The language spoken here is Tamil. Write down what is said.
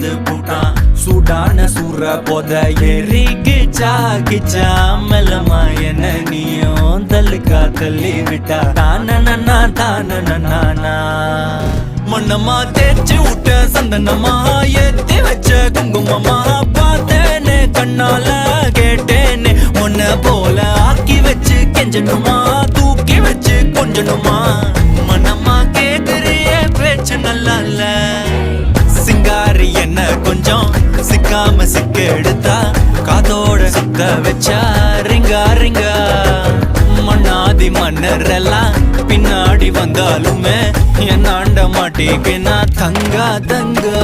வந்து பூட்டான் சூடான சூற போத எரிக்கிச்சா கிச்சா மெல்லமா என்ன நீயும் தள்ளுக்கா தள்ளி விட்டா தானனா தானனா மண்ணமா தேய்ச்சி விட்ட சந்தனமா ஏத்தி வச்ச குங்குமமா பார்த்தேனே கண்ணால கேட்டேனே உன்ன போல ஆக்கி வச்சு கெஞ்சணுமா தூக்கி வச்சு கொஞ்சணுமா மனமா கேக்குறிய பேச்சு நல்லா இல்ல சிங்காரி என்ன கொஞ்சம் சிக்காம சிக்க எடுத்தா காதோட சுத்த வச்சா ரிங்கா ரிங்கா மண்ணாதி மன்னர் எல்லாம் பின்னாடி வந்தாலுமே என் ஆண்ட மாட்டேக்கு நான் தங்கா தங்கா